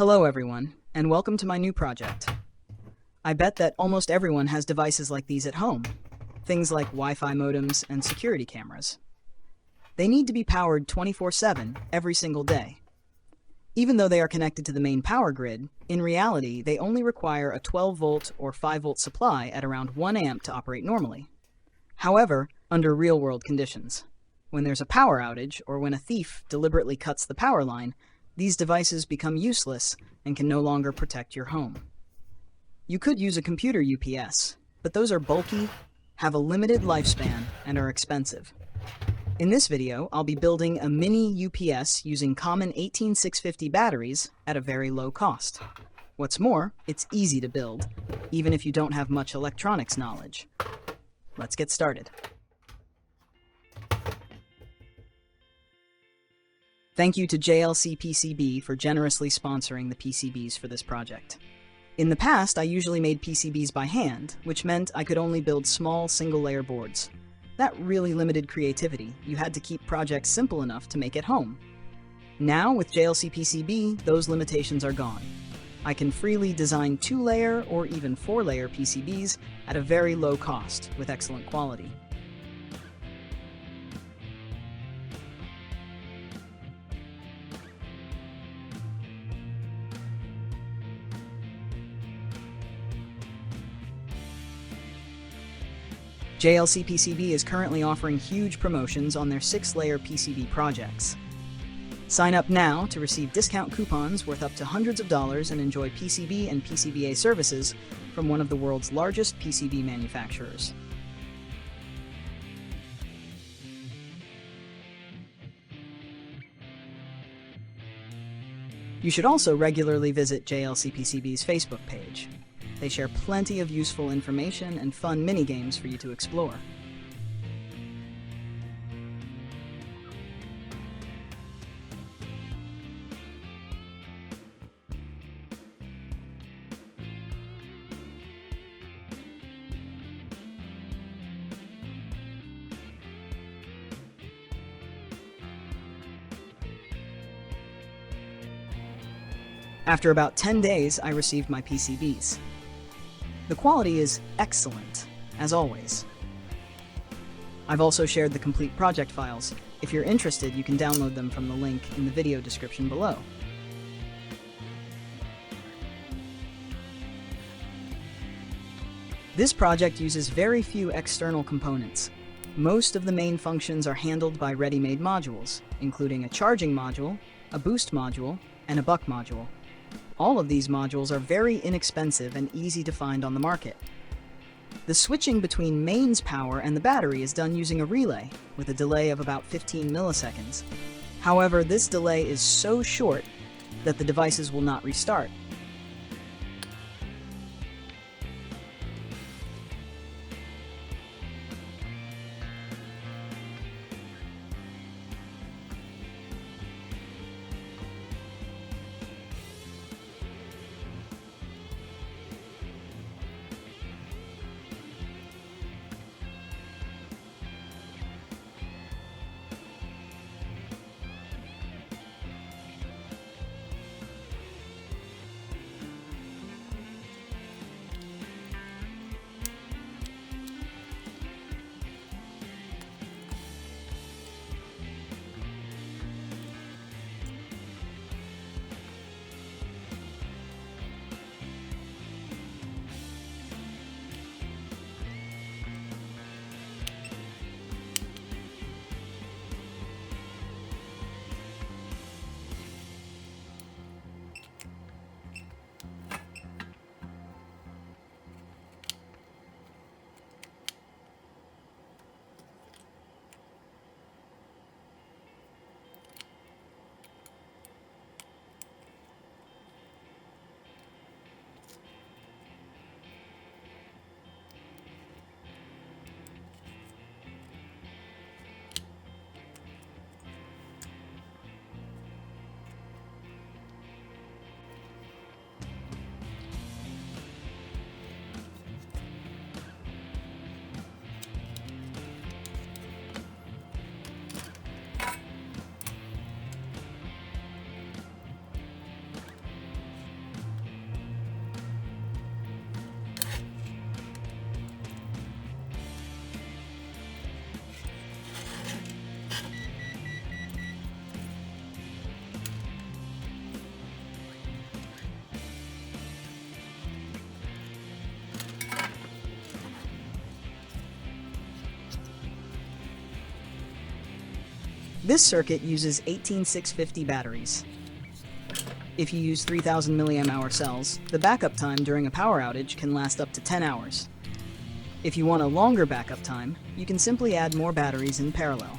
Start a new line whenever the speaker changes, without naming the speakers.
Hello everyone, and welcome to my new project. I bet that almost everyone has devices like these at home, things like Wi-Fi modems and security cameras. They need to be powered 24/7 every single day. Even though they are connected to the main power grid, in reality they only require a 12-volt or 5-volt supply at around 1 amp to operate normally. However, under real-world conditions, when there's a power outage or when a thief deliberately cuts the power line, these devices become useless and can no longer protect your home. You could use a computer UPS, but those are bulky, have a limited lifespan, and are expensive. In this video, I'll be building a mini UPS using common 18650 batteries at a very low cost. What's more, it's easy to build, even if you don't have much electronics knowledge. Let's get started. Thank you to JLCPCB for generously sponsoring the PCBs for this project. In the past, I usually made PCBs by hand, which meant I could only build small single-layer boards. That really limited creativity. You had to keep projects simple enough to make at home. Now, with JLCPCB, those limitations are gone. I can freely design 2-layer or even 4-layer PCBs at a very low cost with excellent quality. JLCPCB is currently offering huge promotions on their 6-layer PCB projects. Sign up now to receive discount coupons worth up to hundreds of dollars and enjoy PCB and PCBA services from one of the world's largest PCB manufacturers. You should also regularly visit JLCPCB's Facebook page. They share plenty of useful information and fun mini-games for you to explore. After about 10 days, I received my PCBs. The quality is excellent, as always. I've also shared the complete project files. If you're interested, you can download them from the link in the video description below. This project uses very few external components. Most of the main functions are handled by ready-made modules, including a charging module, a boost module, and a buck module. All of these modules are very inexpensive and easy to find on the market. The switching between mains power and the battery is done using a relay, with a delay of about 15 milliseconds. However, this delay is so short that the devices will not restart. This circuit uses 18650 batteries. If you use 3000 mAh cells, the backup time during a power outage can last up to 10 hours. If you want a longer backup time, you can simply add more batteries in parallel.